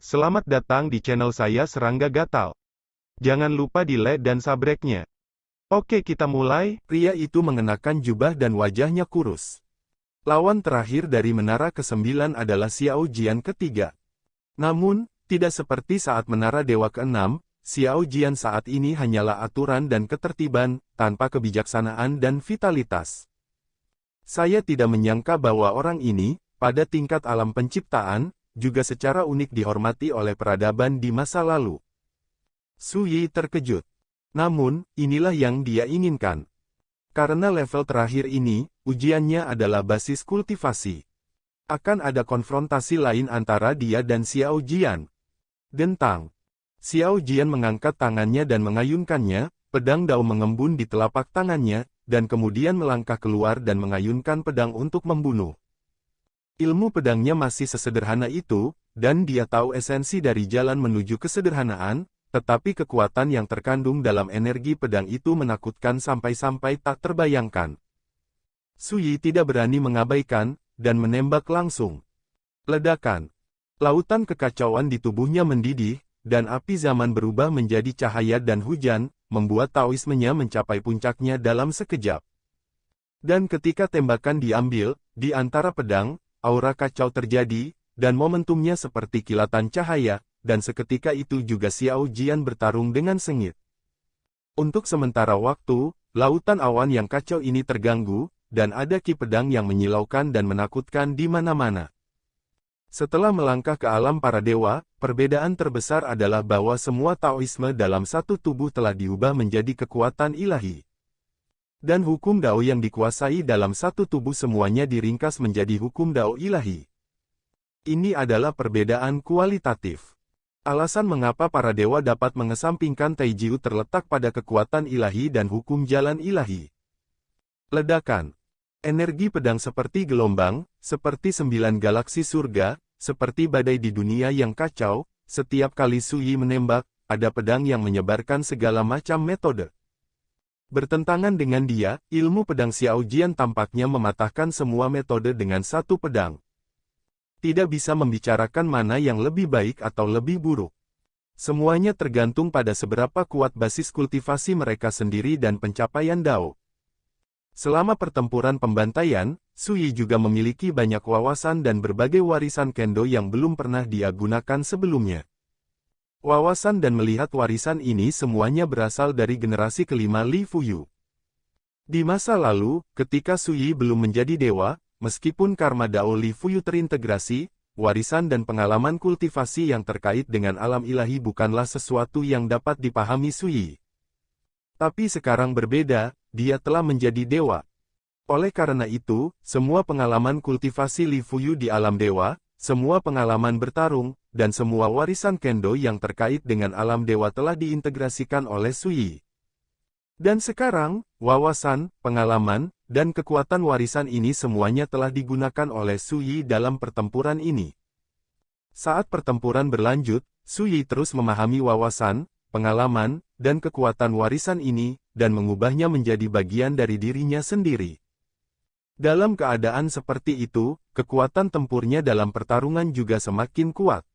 Selamat datang di channel saya Serangga Gatal. Jangan lupa di like dan subscribe-nya. Oke, kita mulai. Pria itu mengenakan jubah dan wajahnya kurus. Lawan terakhir dari menara ke-9 adalah Xiao Jian ketiga. Namun, tidak seperti saat menara dewa ke-6, Xiao Jian saat ini hanyalah aturan dan ketertiban, tanpa kebijaksanaan dan vitalitas. Saya tidak menyangka bahwa orang ini, pada tingkat alam penciptaan, juga secara unik dihormati oleh peradaban di masa lalu. Su Yi terkejut. Namun, inilah yang dia inginkan. Karena level terakhir ini, ujiannya adalah basis kultivasi. Akan ada konfrontasi lain antara dia dan Xiao Jian. Dentang. Xiao Jian mengangkat tangannya dan mengayunkannya, pedang dao mengembun di telapak tangannya, dan kemudian melangkah keluar dan mengayunkan pedang untuk membunuh. Ilmu pedangnya masih sesederhana itu, dan dia tahu esensi dari jalan menuju kesederhanaan, tetapi kekuatan yang terkandung dalam energi pedang itu menakutkan sampai-sampai tak terbayangkan. Su Yi tidak berani mengabaikan, dan menembak langsung. Ledakan. Lautan kekacauan di tubuhnya mendidih, dan api zaman berubah menjadi cahaya dan hujan, membuat Taoismenya mencapai puncaknya dalam sekejap. Dan ketika tembakan diambil, di antara pedang, aura kacau terjadi, dan momentumnya seperti kilatan cahaya, dan seketika itu juga Xiao Jian bertarung dengan sengit. Untuk sementara waktu, lautan awan yang kacau ini terganggu, dan ada ki pedang yang menyilaukan dan menakutkan di mana-mana. Setelah melangkah ke alam para dewa, perbedaan terbesar adalah bahwa semua Taoisme dalam satu tubuh telah diubah menjadi kekuatan ilahi. Dan hukum Dao yang dikuasai dalam satu tubuh semuanya diringkas menjadi hukum Dao ilahi. Ini adalah perbedaan kualitatif. Alasan mengapa para dewa dapat mengesampingkan Taijiu terletak pada kekuatan ilahi dan hukum jalan ilahi. Ledakan. Energi pedang seperti gelombang, seperti 9 galaksi surga, seperti badai di dunia yang kacau, setiap kali Su Yi menembak, ada pedang yang menyebarkan segala macam metode. Bertentangan dengan dia, ilmu pedang Xiao Jian tampaknya mematahkan semua metode dengan satu pedang. Tidak bisa membicarakan mana yang lebih baik atau lebih buruk. Semuanya tergantung pada seberapa kuat basis kultivasi mereka sendiri dan pencapaian Dao. Selama pertempuran pembantaian, Su Yi juga memiliki banyak wawasan dan berbagai warisan kendo yang belum pernah dia gunakan sebelumnya. Wawasan dan melihat warisan ini semuanya berasal dari generasi kelima Li Fuyu. Di masa lalu, ketika Su Yi belum menjadi dewa, meskipun karma Dao Li Fuyu terintegrasi, warisan dan pengalaman kultivasi yang terkait dengan alam ilahi bukanlah sesuatu yang dapat dipahami Su Yi. Tapi sekarang berbeda, dia telah menjadi dewa. Oleh karena itu, semua pengalaman kultivasi Li Fuyu di alam dewa, semua pengalaman bertarung, dan semua warisan kendo yang terkait dengan alam dewa telah diintegrasikan oleh Su Yi. Dan sekarang, wawasan, pengalaman, dan kekuatan warisan ini semuanya telah digunakan oleh Su Yi dalam pertempuran ini. Saat pertempuran berlanjut, Su Yi terus memahami wawasan, pengalaman, dan kekuatan warisan ini, dan mengubahnya menjadi bagian dari dirinya sendiri. Dalam keadaan seperti itu, kekuatan tempurnya dalam pertarungan juga semakin kuat.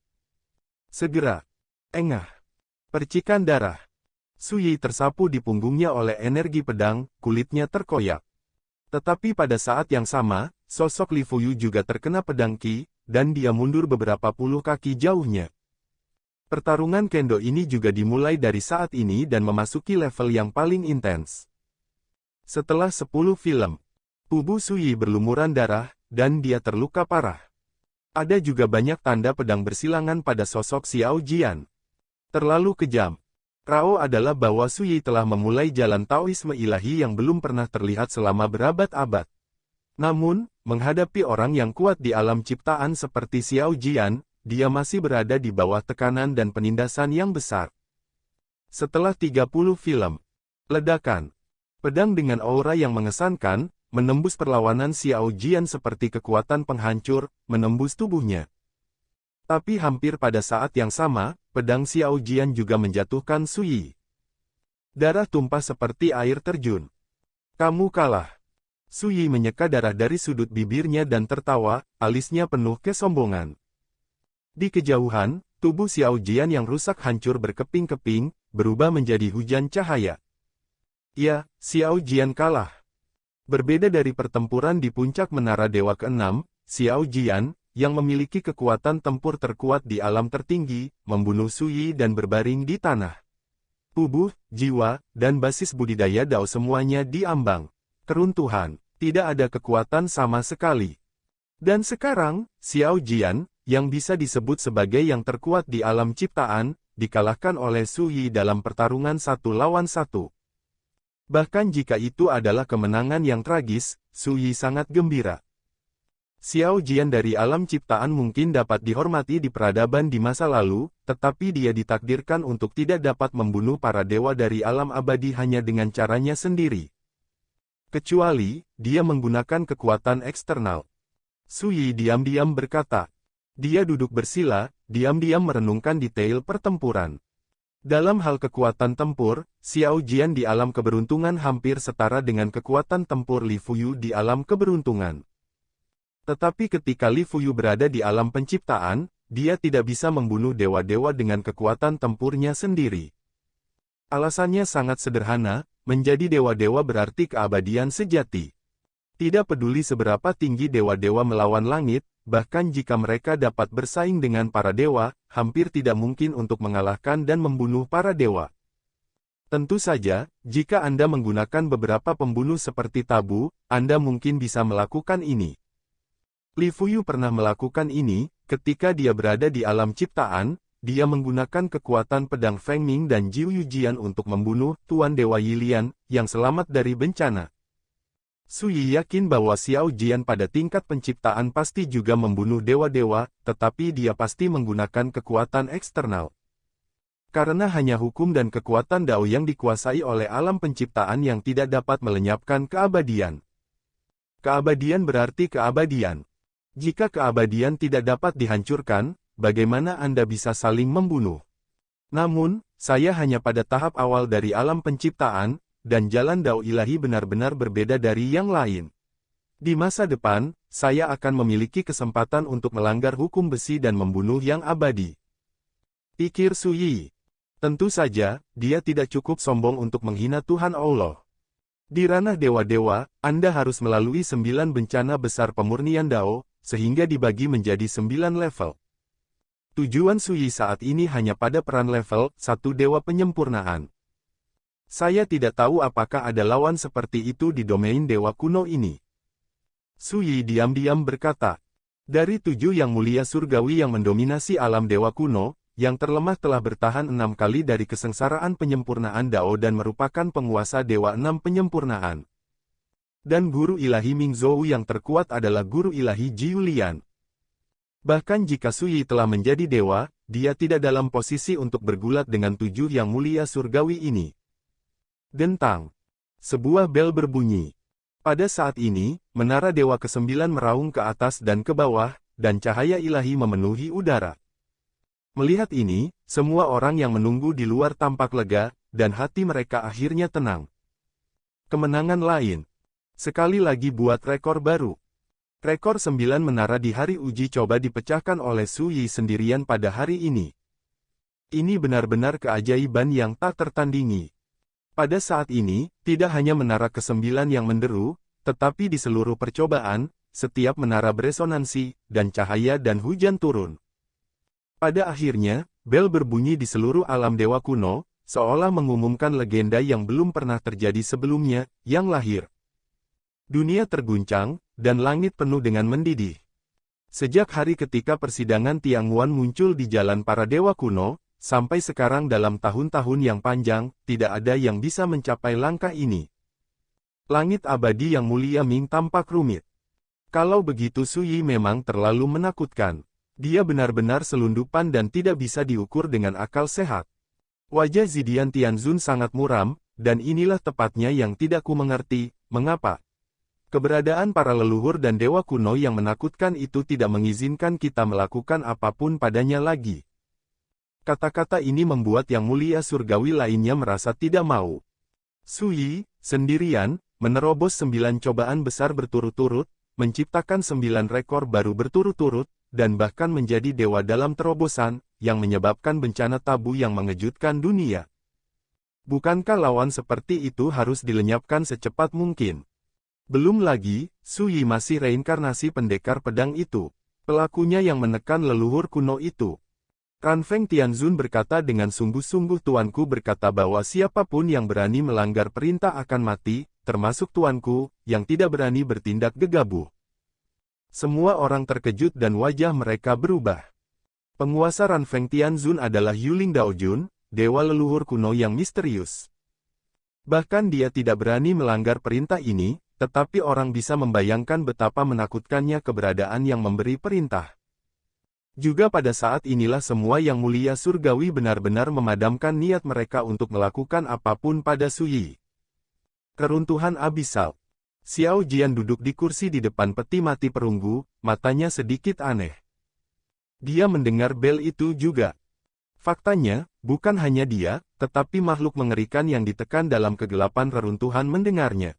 Segera. Engah. Percikan darah. Su Yi tersapu di punggungnya oleh energi pedang, kulitnya terkoyak. Tetapi pada saat yang sama, sosok Li Fuyu juga terkena pedang Qi, dan dia mundur beberapa puluh kaki jauhnya. Pertarungan kendo ini juga dimulai dari saat ini dan memasuki level yang paling intens. Setelah 10 film, tubuh Su Yi berlumuran darah, dan dia terluka parah. Ada juga banyak tanda pedang bersilangan pada sosok Xiao Jian. Terlalu kejam. Rao adalah bahwa Su Yi telah memulai jalan Taoisme ilahi yang belum pernah terlihat selama berabad-abad. Namun, menghadapi orang yang kuat di alam ciptaan seperti Xiao Jian, dia masih berada di bawah tekanan dan penindasan yang besar. Setelah 30 film, ledakan. Pedang dengan aura yang mengesankan, menembus perlawanan Xiao Jian seperti kekuatan penghancur, menembus tubuhnya. Tapi hampir pada saat yang sama, pedang Xiao Jian juga menjatuhkan Su Yi. Darah tumpah seperti air terjun. Kamu kalah. Su Yi menyeka darah dari sudut bibirnya dan tertawa, alisnya penuh kesombongan. Di kejauhan, Tubuh Xiao Jian yang rusak hancur berkeping-keping, berubah menjadi hujan cahaya. Ya, Xiao Jian kalah. Berbeda dari pertempuran di puncak menara Dewa ke-6, Xiao Jian, yang memiliki kekuatan tempur terkuat di alam tertinggi, membunuh Su Yi dan berbaring di tanah. Tubuh, jiwa, dan basis budidaya Dao semuanya diambang. Keruntuhan, tidak ada kekuatan sama sekali. Dan sekarang, Xiao Jian, yang bisa disebut sebagai yang terkuat di alam ciptaan, dikalahkan oleh Su Yi dalam pertarungan 1 lawan 1. Bahkan jika itu adalah kemenangan yang tragis, Su Yi sangat gembira. Xiao Jian dari alam ciptaan mungkin dapat dihormati di peradaban di masa lalu, tetapi dia ditakdirkan untuk tidak dapat membunuh para dewa dari alam abadi hanya dengan caranya sendiri. Kecuali, dia menggunakan kekuatan eksternal. Su Yi diam-diam berkata. Dia duduk bersila, diam-diam merenungkan detail pertempuran. Dalam hal kekuatan tempur, Xiao Jian di alam keberuntungan hampir setara dengan kekuatan tempur Li Fuyu di alam keberuntungan. Tetapi ketika Li Fuyu berada di alam penciptaan, dia tidak bisa membunuh dewa-dewa dengan kekuatan tempurnya sendiri. Alasannya sangat sederhana, menjadi dewa-dewa berarti keabadian sejati. Tidak peduli seberapa tinggi dewa-dewa melawan langit, bahkan jika mereka dapat bersaing dengan para dewa, hampir tidak mungkin untuk mengalahkan dan membunuh para dewa. Tentu saja, jika Anda menggunakan beberapa pembunuh seperti tabu, Anda mungkin bisa melakukan ini. Li Fuyu pernah melakukan ini, ketika dia berada di alam ciptaan, dia menggunakan kekuatan pedang Feng Ming dan Jiu Yujian untuk membunuh Tuan Dewa Yilian, yang selamat dari bencana. Su Yi yakin bahwa Xiao Jian pada tingkat penciptaan pasti juga membunuh dewa-dewa, tetapi dia pasti menggunakan kekuatan eksternal. Karena hanya hukum dan kekuatan Dao yang dikuasai oleh alam penciptaan yang tidak dapat melenyapkan keabadian. Keabadian berarti keabadian. Jika keabadian tidak dapat dihancurkan, bagaimana Anda bisa saling membunuh? Namun, saya hanya pada tahap awal dari alam penciptaan, dan jalan Dao ilahi benar-benar berbeda dari yang lain. Di masa depan, saya akan memiliki kesempatan untuk melanggar hukum besi dan membunuh yang abadi. Pikir Su Yi. Tentu saja, dia tidak cukup sombong untuk menghina Tuhan Allah. Di ranah dewa-dewa, Anda harus melalui 9 bencana besar pemurnian Dao, sehingga dibagi menjadi 9 level. Tujuan Su Yi saat ini hanya pada peran level 1 dewa penyempurnaan. Saya tidak tahu apakah ada lawan seperti itu di domain dewa kuno ini. Su Yi diam-diam berkata, dari 7 yang mulia surgawi yang mendominasi alam dewa kuno, yang terlemah telah bertahan 6 kali dari kesengsaraan penyempurnaan Dao dan merupakan penguasa dewa 6 penyempurnaan. Dan guru ilahi Ming Zhou yang terkuat adalah guru ilahi Jiu Lian. Bahkan jika Su Yi telah menjadi dewa, dia tidak dalam posisi untuk bergulat dengan 7 yang mulia surgawi ini. Dentang. Sebuah bel berbunyi. Pada saat ini, menara dewa ke-9 meraung ke atas dan ke bawah, dan cahaya ilahi memenuhi udara. Melihat ini, semua orang yang menunggu di luar tampak lega, dan hati mereka akhirnya tenang. Kemenangan lain. Sekali lagi buat rekor baru. Rekor 9 menara di hari uji coba dipecahkan oleh Su Yi sendirian pada hari ini. Ini benar-benar keajaiban yang tak tertandingi. Pada saat ini, tidak hanya menara ke-9 yang menderu, tetapi di seluruh percobaan, setiap menara beresonansi, dan cahaya dan hujan turun. Pada akhirnya, bel berbunyi di seluruh alam dewa kuno, seolah mengumumkan legenda yang belum pernah terjadi sebelumnya, yang lahir. Dunia terguncang, dan langit penuh dengan mendidih. Sejak hari ketika persidangan Tianghuan muncul di jalan para dewa kuno, sampai sekarang dalam tahun-tahun yang panjang, tidak ada yang bisa mencapai langkah ini. Langit abadi yang mulia Ming tampak rumit. Kalau begitu Su Yi memang terlalu menakutkan. Dia benar-benar selundupan dan tidak bisa diukur dengan akal sehat. Wajah Zidian Tianzun sangat muram, dan inilah tepatnya yang tidak ku mengerti, mengapa? Keberadaan para leluhur dan dewa kuno yang menakutkan itu tidak mengizinkan kita melakukan apapun padanya lagi. Kata-kata ini membuat yang mulia surgawi lainnya merasa tidak mau. Su Yi, sendirian, menerobos 9 cobaan besar berturut-turut, menciptakan 9 rekor baru berturut-turut, dan bahkan menjadi dewa dalam terobosan, yang menyebabkan bencana tabu yang mengejutkan dunia. Bukankah lawan seperti itu harus dilenyapkan secepat mungkin? Belum lagi, Su Yi masih reinkarnasi pendekar pedang itu. Pelakunya yang menekan leluhur kuno itu. Ranfeng Tianzun berkata dengan sungguh-sungguh, tuanku berkata bahwa siapapun yang berani melanggar perintah akan mati, termasuk tuanku, yang tidak berani bertindak gegabah. Semua orang terkejut dan wajah mereka berubah. Penguasa Ranfeng Tianzun adalah Yuling Daojun, dewa leluhur kuno yang misterius. Bahkan dia tidak berani melanggar perintah ini, tetapi orang bisa membayangkan betapa menakutkannya keberadaan yang memberi perintah. Juga pada saat inilah semua yang mulia surgawi benar-benar memadamkan niat mereka untuk melakukan apapun pada Su Yi. Keruntuhan abisal. Xiao Jian duduk di kursi di depan peti mati perunggu, matanya sedikit aneh. Dia mendengar bel itu juga. Faktanya, bukan hanya dia, tetapi makhluk mengerikan yang ditekan dalam kegelapan reruntuhan mendengarnya.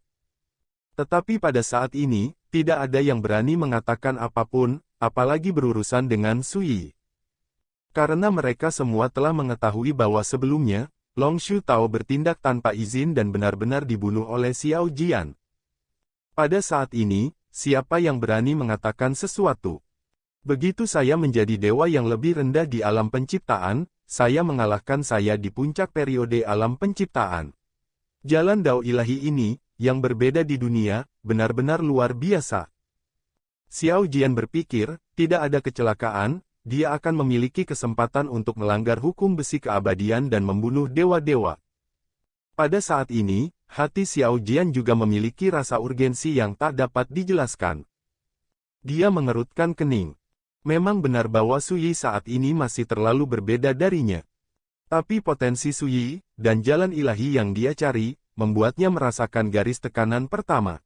Tetapi pada saat ini, tidak ada yang berani mengatakan apapun, apalagi berurusan dengan Su Yi. Karena mereka semua telah mengetahui bahwa sebelumnya, Long Shu Tao bertindak tanpa izin dan benar-benar dibunuh oleh Xiao Jian. Pada saat ini, siapa yang berani mengatakan sesuatu? Begitu saya menjadi dewa yang lebih rendah di alam penciptaan, saya mengalahkan saya di puncak periode alam penciptaan. Jalan Dao ilahi ini, yang berbeda di dunia, benar-benar luar biasa. Xiao Jian berpikir, tidak ada kecelakaan, dia akan memiliki kesempatan untuk melanggar hukum besi keabadian dan membunuh dewa-dewa. Pada saat ini, hati Xiao Jian juga memiliki rasa urgensi yang tak dapat dijelaskan. Dia mengerutkan kening. Memang benar bahwa Su Yi saat ini masih terlalu berbeda darinya. Tapi potensi Su Yi, dan jalan ilahi yang dia cari, membuatnya merasakan garis tekanan pertama.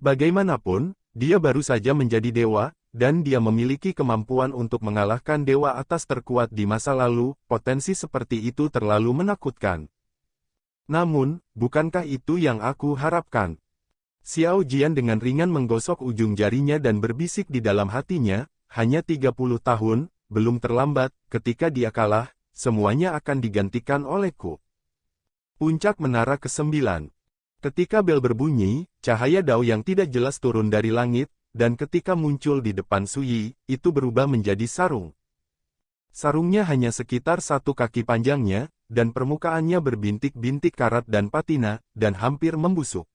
Bagaimanapun, dia baru saja menjadi dewa, dan dia memiliki kemampuan untuk mengalahkan dewa atas terkuat di masa lalu, potensi seperti itu terlalu menakutkan. Namun, bukankah itu yang aku harapkan? Xiao Jian dengan ringan menggosok ujung jarinya dan berbisik di dalam hatinya, hanya 30 tahun, belum terlambat, ketika dia kalah, semuanya akan digantikan olehku. Puncak Menara ke-9. Ketika bel berbunyi, cahaya Dao yang tidak jelas turun dari langit, dan ketika muncul di depan Su Yi, itu berubah menjadi sarung. Sarungnya hanya sekitar 1 kaki panjangnya, dan permukaannya berbintik-bintik karat dan patina, dan hampir membusuk.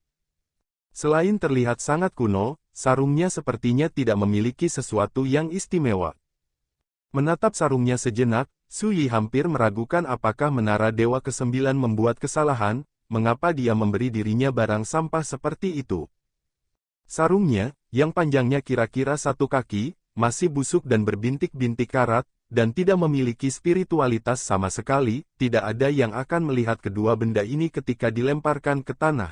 Selain terlihat sangat kuno, sarungnya sepertinya tidak memiliki sesuatu yang istimewa. Menatap sarungnya sejenak, Su Yi hampir meragukan apakah menara Dewa ke-9 membuat kesalahan, mengapa dia memberi dirinya barang sampah seperti itu. Sarungnya, yang panjangnya kira-kira 1 kaki, masih busuk dan berbintik-bintik karat, dan tidak memiliki spiritualitas sama sekali, tidak ada yang akan melihat kedua benda ini ketika dilemparkan ke tanah.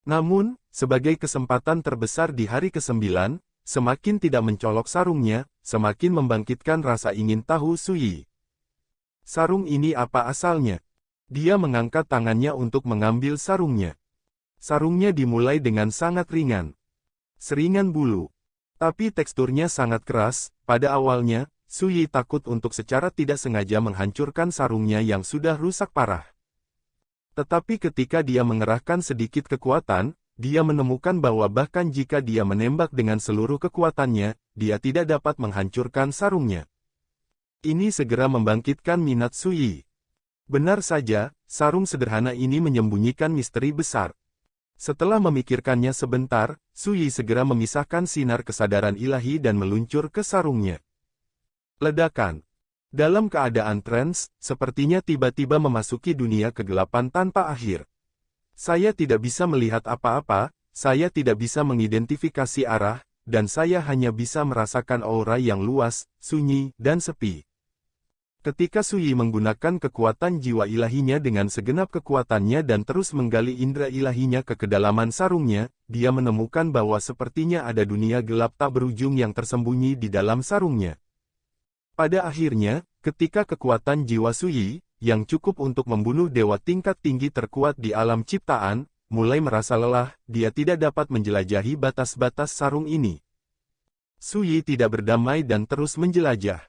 Namun, sebagai kesempatan terbesar di hari ke-9, semakin tidak mencolok sarungnya, semakin membangkitkan rasa ingin tahu Su Yi. Sarung ini apa asalnya? Dia mengangkat tangannya untuk mengambil sarungnya. Sarungnya dimulai dengan sangat ringan. Seringan bulu. Tapi teksturnya sangat keras, pada awalnya, Su Yi takut untuk secara tidak sengaja menghancurkan sarungnya yang sudah rusak parah. Tetapi ketika dia mengerahkan sedikit kekuatan, dia menemukan bahwa bahkan jika dia menembak dengan seluruh kekuatannya, dia tidak dapat menghancurkan sarungnya. Ini segera membangkitkan minat Su Yi. Benar saja, sarung sederhana ini menyembunyikan misteri besar. Setelah memikirkannya sebentar, Su Yi segera memisahkan sinar kesadaran ilahi dan meluncur ke sarungnya. Ledakan. Dalam keadaan trans, sepertinya tiba-tiba memasuki dunia kegelapan tanpa akhir. Saya tidak bisa melihat apa-apa, saya tidak bisa mengidentifikasi arah, dan saya hanya bisa merasakan aura yang luas, sunyi, dan sepi. Ketika Su Yi menggunakan kekuatan jiwa ilahinya dengan segenap kekuatannya dan terus menggali indera ilahinya ke kedalaman sarungnya, dia menemukan bahwa sepertinya ada dunia gelap tak berujung yang tersembunyi di dalam sarungnya. Pada akhirnya, ketika kekuatan jiwa Su Yi, yang cukup untuk membunuh dewa tingkat tinggi terkuat di alam ciptaan, mulai merasa lelah, dia tidak dapat menjelajahi batas-batas sarung ini. Su Yi tidak berdamai dan terus menjelajah.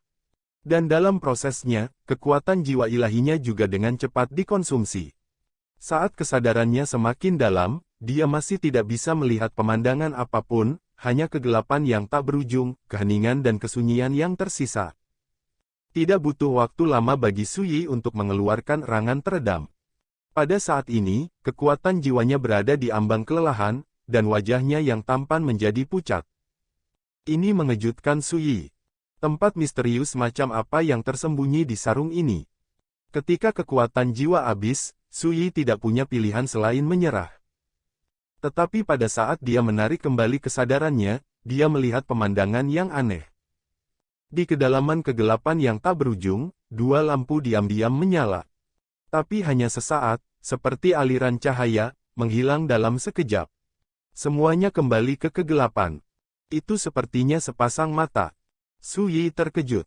Dan dalam prosesnya, kekuatan jiwa ilahinya juga dengan cepat dikonsumsi. Saat kesadarannya semakin dalam, dia masih tidak bisa melihat pemandangan apapun, hanya kegelapan yang tak berujung, keheningan dan kesunyian yang tersisa. Tidak butuh waktu lama bagi Su Yi untuk mengeluarkan erangan teredam. Pada saat ini, kekuatan jiwanya berada di ambang kelelahan, dan wajahnya yang tampan menjadi pucat. Ini mengejutkan Su Yi. Tempat misterius macam apa yang tersembunyi di sarung ini? Ketika kekuatan jiwa habis, Su Yi tidak punya pilihan selain menyerah. Tetapi pada saat dia menarik kembali kesadarannya, dia melihat pemandangan yang aneh. Di kedalaman kegelapan yang tak berujung, dua lampu diam-diam menyala. Tapi hanya sesaat, seperti aliran cahaya, menghilang dalam sekejap. Semuanya kembali ke kegelapan. Itu sepertinya sepasang mata. Su Yi terkejut.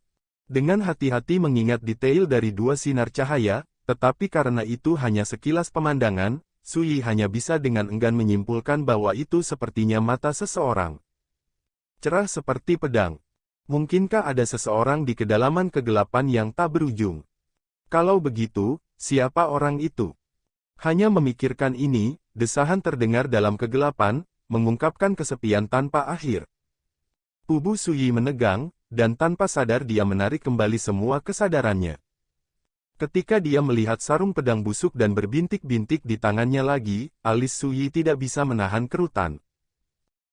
Dengan hati-hati mengingat detail dari dua sinar cahaya, tetapi karena itu hanya sekilas pemandangan, Su Yi hanya bisa dengan enggan menyimpulkan bahwa itu sepertinya mata seseorang. Cerah seperti pedang. Mungkinkah ada seseorang di kedalaman kegelapan yang tak berujung? Kalau begitu, siapa orang itu? Hanya memikirkan ini, desahan terdengar dalam kegelapan, mengungkapkan kesepian tanpa akhir. Tubuh Su Yi menegang, dan tanpa sadar dia menarik kembali semua kesadarannya. Ketika dia melihat sarung pedang busuk dan berbintik-bintik di tangannya lagi, alis Su Yi tidak bisa menahan kerutan.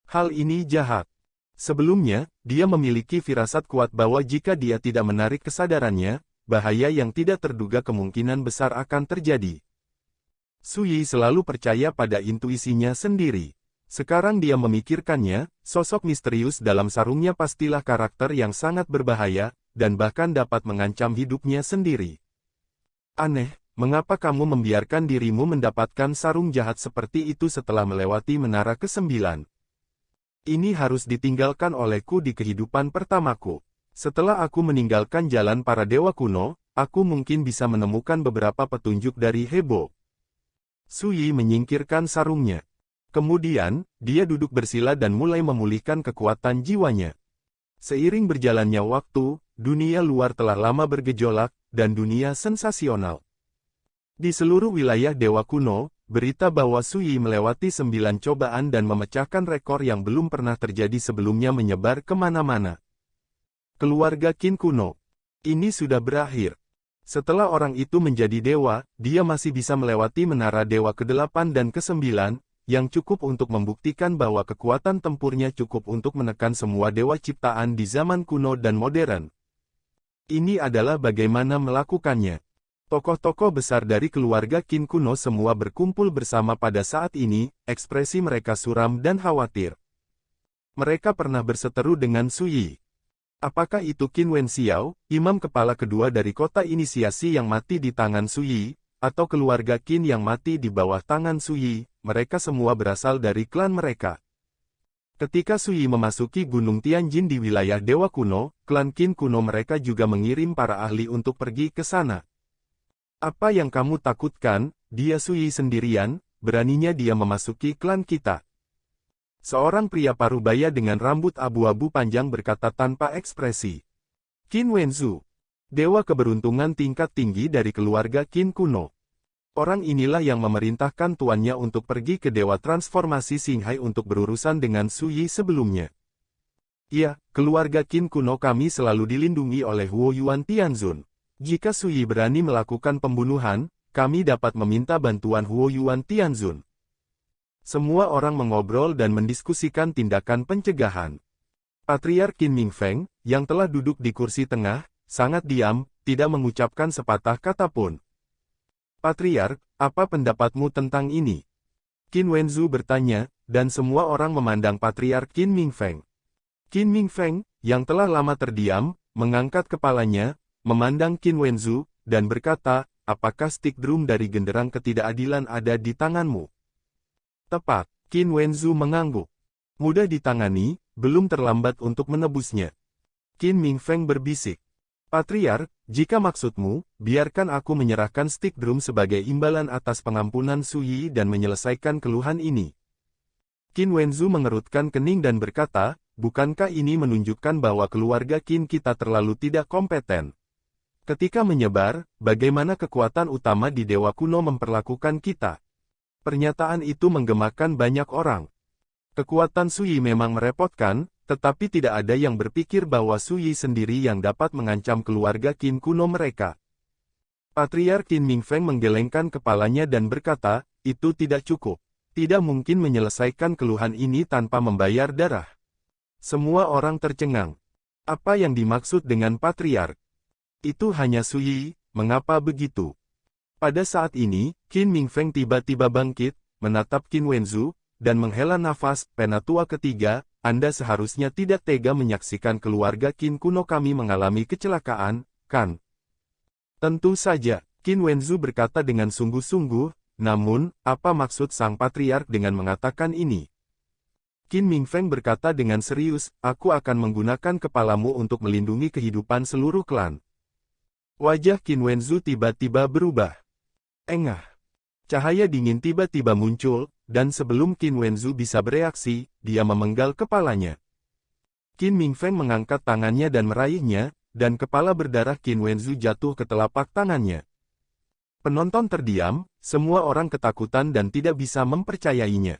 Hal ini jahat. Sebelumnya, dia memiliki firasat kuat bahwa jika dia tidak menarik kesadarannya, bahaya yang tidak terduga kemungkinan besar akan terjadi. Su Yi selalu percaya pada intuisinya sendiri. Sekarang dia memikirkannya, sosok misterius dalam sarungnya pastilah karakter yang sangat berbahaya, dan bahkan dapat mengancam hidupnya sendiri. Aneh, mengapa kamu membiarkan dirimu mendapatkan sarung jahat seperti itu setelah melewati menara ke-9? Ini harus ditinggalkan olehku di kehidupan pertamaku. Setelah aku meninggalkan jalan para dewa kuno, aku mungkin bisa menemukan beberapa petunjuk dari Hebo. Su Yi menyingkirkan sarungnya. Kemudian, dia duduk bersila dan mulai memulihkan kekuatan jiwanya. Seiring berjalannya waktu, dunia luar telah lama bergejolak, dan dunia sensasional. Di seluruh wilayah Dewa Kuno, berita bahwa Su Yi melewati 9 cobaan dan memecahkan rekor yang belum pernah terjadi sebelumnya menyebar kemana-mana. Keluarga Qin kuno. Ini sudah berakhir. Setelah orang itu menjadi dewa, dia masih bisa melewati menara Dewa ke-8 dan ke-9, yang cukup untuk membuktikan bahwa kekuatan tempurnya cukup untuk menekan semua dewa ciptaan di zaman kuno dan modern. Ini adalah bagaimana melakukannya. Tokoh-tokoh besar dari keluarga Qin kuno semua berkumpul bersama pada saat ini, ekspresi mereka suram dan khawatir. Mereka pernah berseteru dengan Su Yi. Apakah itu Qin Wenxiao, imam kepala kedua dari kota inisiasi yang mati di tangan Su Yi, atau keluarga Qin yang mati di bawah tangan Su Yi? Mereka semua berasal dari klan mereka. Ketika Su Yi memasuki Gunung Tianjin di wilayah Dewa Kuno, klan Qin kuno mereka juga mengirim para ahli untuk pergi ke sana. Apa yang kamu takutkan? Dia Su Yi sendirian, beraninya dia memasuki klan kita. Seorang pria parubaya dengan rambut abu-abu panjang berkata tanpa ekspresi. Qin Wenzu, dewa keberuntungan tingkat tinggi dari keluarga Qin kuno. Orang inilah yang memerintahkan tuannya untuk pergi ke Dewa Transformasi Xinghai untuk berurusan dengan Su Yi sebelumnya. Ya, keluarga Qin kuno kami selalu dilindungi oleh Huo Yuan Tianzun. Jika Su Yi berani melakukan pembunuhan, kami dapat meminta bantuan Huo Yuan Tianzun. Semua orang mengobrol dan mendiskusikan tindakan pencegahan. Patriark Qin Mingfeng, yang telah duduk di kursi tengah, sangat diam, tidak mengucapkan sepatah kata pun. Patriark, apa pendapatmu tentang ini? Qin Wenzu bertanya, dan semua orang memandang Patriark Qin Mingfeng. Qin Mingfeng, yang telah lama terdiam, mengangkat kepalanya, memandang Qin Wenzu, dan berkata, apakah stick drum dari genderang ketidakadilan ada di tanganmu? Tepat, Qin Wenzu mengangguk. Mudah ditangani, belum terlambat untuk menebusnya. Qin Mingfeng berbisik. Patriark, jika maksudmu, biarkan aku menyerahkan stick drum sebagai imbalan atas pengampunan Su Yi dan menyelesaikan keluhan ini. Qin Wenzu mengerutkan kening dan berkata, bukankah ini menunjukkan bahwa keluarga Qin kita terlalu tidak kompeten? Ketika menyebar, bagaimana kekuatan utama di Dewa Kuno memperlakukan kita? Pernyataan itu menggemakan banyak orang. Kekuatan Sui memang merepotkan, tetapi tidak ada yang berpikir bahwa Sui sendiri yang dapat mengancam keluarga Qin kuno mereka. Patriark Qin Mingfeng menggelengkan kepalanya dan berkata, itu tidak cukup. Tidak mungkin menyelesaikan keluhan ini tanpa membayar darah. Semua orang tercengang. Apa yang dimaksud dengan patriark? Itu hanya Sui, mengapa begitu? Pada saat ini, Qin Mingfeng tiba-tiba bangkit, menatap Qin Wenzu, dan menghela nafas. Penatua ketiga, Anda seharusnya tidak tega menyaksikan keluarga Qin kuno kami mengalami kecelakaan, kan? Tentu saja, Qin Wenzu berkata dengan sungguh-sungguh, namun, apa maksud sang patriark dengan mengatakan ini? Qin Mingfeng berkata dengan serius, aku akan menggunakan kepalamu untuk melindungi kehidupan seluruh klan. Wajah Qin Wenzu tiba-tiba berubah. Engah. Cahaya dingin tiba-tiba muncul, dan sebelum Qin Wenzu bisa bereaksi, dia memenggal kepalanya. Qin Mingfeng mengangkat tangannya dan meraihnya, dan kepala berdarah Qin Wenzu jatuh ke telapak tangannya. Penonton terdiam, semua orang ketakutan dan tidak bisa mempercayainya.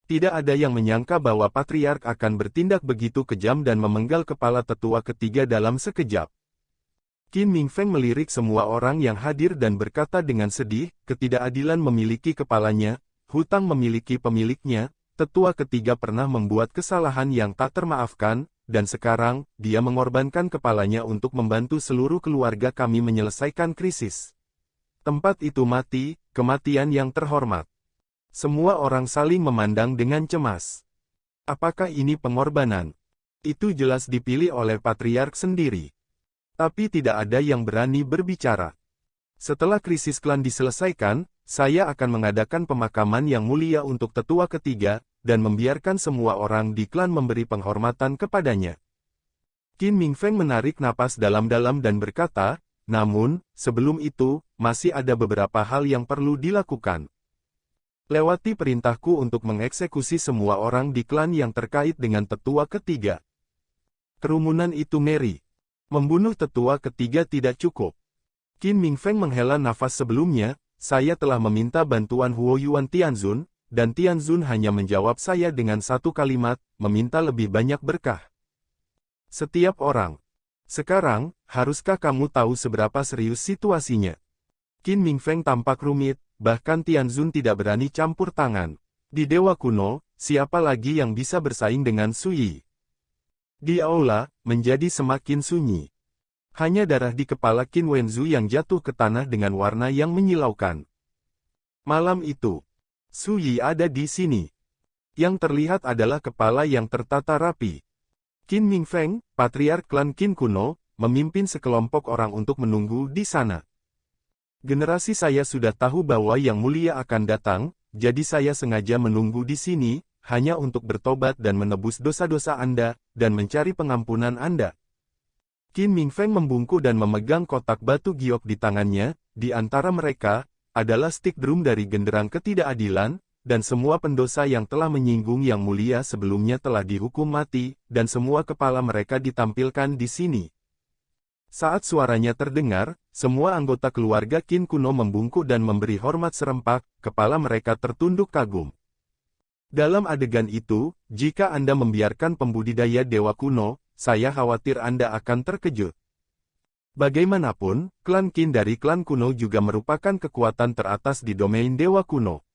Tidak ada yang menyangka bahwa patriark akan bertindak begitu kejam dan memenggal kepala tetua ketiga dalam sekejap. Qin Mingfeng melirik semua orang yang hadir dan berkata dengan sedih, ketidakadilan memiliki kepalanya, hutang memiliki pemiliknya, tetua ketiga pernah membuat kesalahan yang tak termaafkan, dan sekarang, dia mengorbankan kepalanya untuk membantu seluruh keluarga kami menyelesaikan krisis. Tempat itu mati, kematian yang terhormat. Semua orang saling memandang dengan cemas. Apakah ini pengorbanan? Itu jelas dipilih oleh patriark sendiri. Tapi tidak ada yang berani berbicara. Setelah krisis klan diselesaikan, saya akan mengadakan pemakaman yang mulia untuk tetua ketiga, dan membiarkan semua orang di klan memberi penghormatan kepadanya. Qin Mingfeng menarik napas dalam-dalam dan berkata, namun, sebelum itu, masih ada beberapa hal yang perlu dilakukan. Lewati perintahku untuk mengeksekusi semua orang di klan yang terkait dengan tetua ketiga. Kerumunan itu ngeri. Membunuh tetua ketiga tidak cukup. Qin Mingfeng menghela nafas sebelumnya, saya telah meminta bantuan Huo Yuan Tianzun, dan Tianzun hanya menjawab saya dengan satu kalimat, meminta lebih banyak berkah. Setiap orang. Sekarang, haruskah kamu tahu seberapa serius situasinya? Qin Mingfeng tampak rumit, bahkan Tianzun tidak berani campur tangan. Di Dewa Kuno, siapa lagi yang bisa bersaing dengan Sui? Di aula, menjadi semakin sunyi. Hanya darah di kepala Qin Wenzu yang jatuh ke tanah dengan warna yang menyilaukan. Malam itu, Sui ada di sini. Yang terlihat adalah kepala yang tertata rapi. Qin Mingfeng, patriark klan Qin kuno, memimpin sekelompok orang untuk menunggu di sana. Generasi saya sudah tahu bahwa yang mulia akan datang, jadi saya sengaja menunggu di sini, hanya untuk bertobat dan menebus dosa-dosa Anda, dan mencari pengampunan Anda. Qin Mingfeng membungkuk dan memegang kotak batu giok di tangannya, di antara mereka, adalah stik drum dari genderang ketidakadilan, dan semua pendosa yang telah menyinggung yang mulia sebelumnya telah dihukum mati, dan semua kepala mereka ditampilkan di sini. Saat suaranya terdengar, semua anggota keluarga Qin kuno membungkuk dan memberi hormat serempak, kepala mereka tertunduk kagum. Dalam adegan itu, jika Anda membiarkan pembudidaya Dewa Kuno, saya khawatir Anda akan terkejut. Bagaimanapun, klan Qin dari klan kuno juga merupakan kekuatan teratas di domain Dewa Kuno.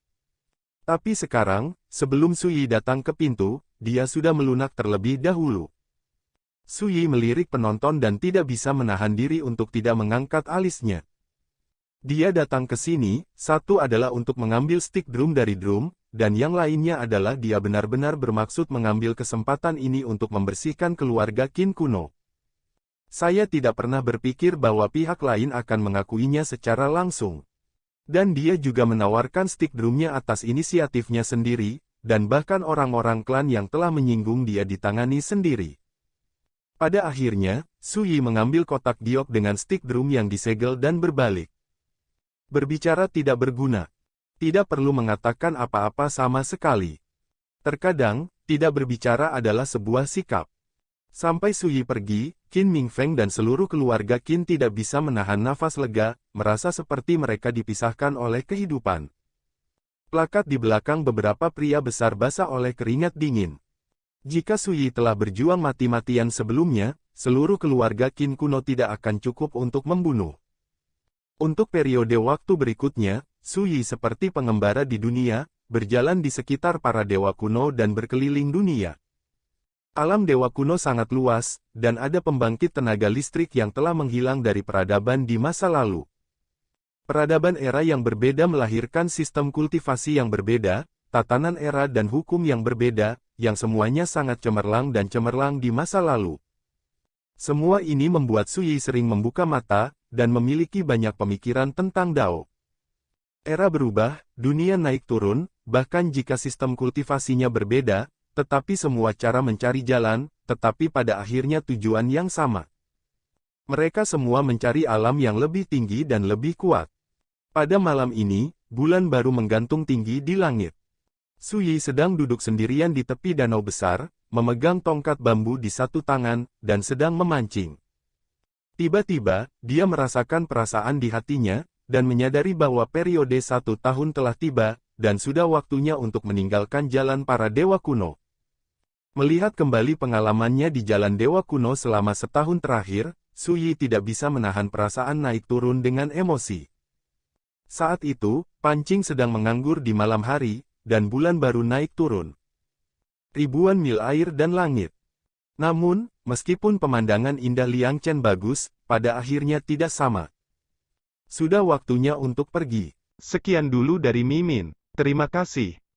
Tapi sekarang, sebelum Sui datang ke pintu, dia sudah melunak terlebih dahulu. Sui melirik penonton dan tidak bisa menahan diri untuk tidak mengangkat alisnya. Dia datang ke sini, satu adalah untuk mengambil stik drum dari drum, dan yang lainnya adalah dia benar-benar bermaksud mengambil kesempatan ini untuk membersihkan keluarga Qin kuno. Saya tidak pernah berpikir bahwa pihak lain akan mengakuinya secara langsung. Dan dia juga menawarkan stik drumnya atas inisiatifnya sendiri, dan bahkan orang-orang klan yang telah menyinggung dia ditangani sendiri. Pada akhirnya, Sui mengambil kotak giok dengan stik drum yang disegel dan berbalik. Berbicara tidak berguna. Tidak perlu mengatakan apa-apa sama sekali. Terkadang, Tidak berbicara adalah sebuah sikap. Sampai Su Yi pergi, Qin Mingfeng dan seluruh keluarga Qin tidak bisa menahan nafas lega, merasa seperti mereka dipisahkan oleh kehidupan. Plakat di belakang beberapa pria besar basah oleh keringat dingin. Jika Su Yi telah berjuang mati-matian sebelumnya, seluruh keluarga Qin kuno tidak akan cukup untuk membunuh. Untuk periode waktu berikutnya, Su Yi seperti pengembara di dunia, berjalan di sekitar para dewa kuno dan berkeliling dunia. Alam dewa kuno sangat luas, dan ada pembangkit tenaga listrik yang telah menghilang dari peradaban di masa lalu. Peradaban era yang berbeda melahirkan sistem kultivasi yang berbeda, tatanan era dan hukum yang berbeda, yang semuanya sangat cemerlang dan cemerlang di masa lalu. Semua ini membuat Su Yi sering membuka mata, dan memiliki banyak pemikiran tentang Dao. Era berubah, dunia naik turun, bahkan jika sistem kultivasinya berbeda, tetapi semua cara mencari jalan, tetapi pada akhirnya tujuan yang sama. Mereka semua mencari alam yang lebih tinggi dan lebih kuat. Pada malam ini, bulan baru menggantung tinggi di langit. Su Yi sedang duduk sendirian di tepi danau besar, memegang tongkat bambu di satu tangan, dan sedang memancing. Tiba-tiba, dia merasakan perasaan di hatinya, dan menyadari bahwa periode 1 tahun telah tiba, dan sudah waktunya untuk meninggalkan jalan para dewa kuno. Melihat kembali pengalamannya di jalan dewa kuno selama setahun terakhir, Su Yi tidak bisa menahan perasaan naik turun dengan emosi. Saat itu, pancing sedang menganggur di malam hari, dan bulan baru naik turun. Ribuan mil air dan langit. Namun, meskipun pemandangan indah Liang Chen bagus, pada akhirnya tidak sama. Sudah waktunya untuk pergi. Sekian dulu dari Mimin. Terima kasih.